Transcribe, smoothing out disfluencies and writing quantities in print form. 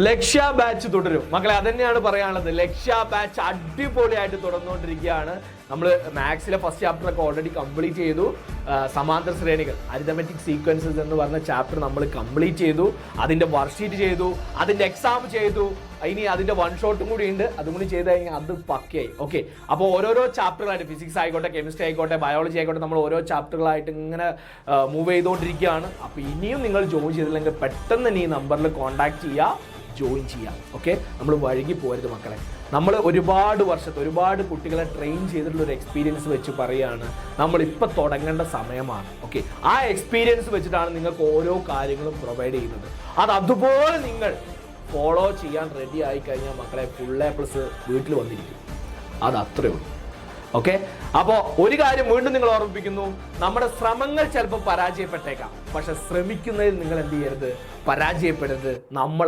ലക്ഷ്യ batch തുടരും മക്കളെ, അതന്നെയാണ് പറയാനുള്ളത്. ലക്ഷ്യ ബാച്ച് അടിപൊളിയായിട്ട് തുടർന്നുകൊണ്ടിരിക്കുകയാണ്. നമ്മൾ മാത്സിലെ ഫസ്റ്റ് ചാപ്റ്റർ ഒക്കെ ഓൾറെഡി കംപ്ലീറ്റ് ചെയ്തു. സമാന്തര ശ്രേണികൾ അരിതമെറ്റിക് സീക്വൻസസ് എന്ന് പറഞ്ഞ ചാപ്റ്റർ നമ്മൾ കംപ്ലീറ്റ് ചെയ്തു. അതിൻ്റെ വർക്ക്ഷീറ്റ് ചെയ്തു, അതിൻ്റെ എക്സാം ചെയ്തു. ഇനി അതിൻ്റെ വൺ ഷോട്ടും കൂടി ഉണ്ട്, അതും കൂടി ചെയ്ത് കഴിഞ്ഞാൽ അത് പക്കയായി. ഓക്കെ, അപ്പോൾ ഓരോരോ ചാപ്റ്ററുകളായിട്ട് ഫിസിക്സ് ആയിക്കോട്ടെ, കെമിസ്ട്രി ആയിക്കോട്ടെ, ബയോളജി ആയിക്കോട്ടെ, നമ്മൾ ഓരോ ചാപ്റ്ററുകളായിട്ട് ഇങ്ങനെ മൂവ് ചെയ്തുകൊണ്ടിരിക്കുകയാണ്. അപ്പോൾ ഇനിയും നിങ്ങൾ ജോയിൻ ചെയ്തില്ലെങ്കിൽ പെട്ടെന്ന് തന്നെ ഈ നമ്പറിൽ കോൺടാക്ട് ചെയ്യുക, ജോയിൻ ചെയ്യാം. ഓക്കെ, നമ്മൾ വഴുകി പോരുത് മക്കളെ. നമ്മൾ ഒരുപാട് കുട്ടികളെ ട്രെയിൻ ചെയ്തിട്ടുള്ള ഒരു എക്സ്പീരിയൻസ് വെച്ച് പറയുകയാണ്, നമ്മളിപ്പോൾ തുടങ്ങേണ്ട സമയമാണ്. ഓക്കെ, ആ എക്സ്പീരിയൻസ് വെച്ചിട്ടാണ് നിങ്ങൾക്ക് ഓരോ കാര്യങ്ങളും പ്രൊവൈഡ് ചെയ്യുന്നത്. അതുപോലെ നിങ്ങൾ ഫോളോ ചെയ്യാൻ റെഡി ആയി കഴിഞ്ഞാൽ മക്കളെ A+ വീട്ടിൽ വന്നിരിക്കും. അത് അത്രയേ ഉള്ളൂ. ഓക്കെ, അപ്പോൾ ഒരു കാര്യം വീണ്ടും നിങ്ങൾ ഓർമ്മിപ്പിക്കുന്നു, നമ്മുടെ ശ്രമങ്ങൾ ചിലപ്പോൾ പരാജയപ്പെട്ടേക്കാം, പക്ഷെ ശ്രമിക്കുന്നതിൽ നിങ്ങൾ എന്ത് ചെയ്യരുത്, പരാജയപ്പെടരുത്. നമ്മൾ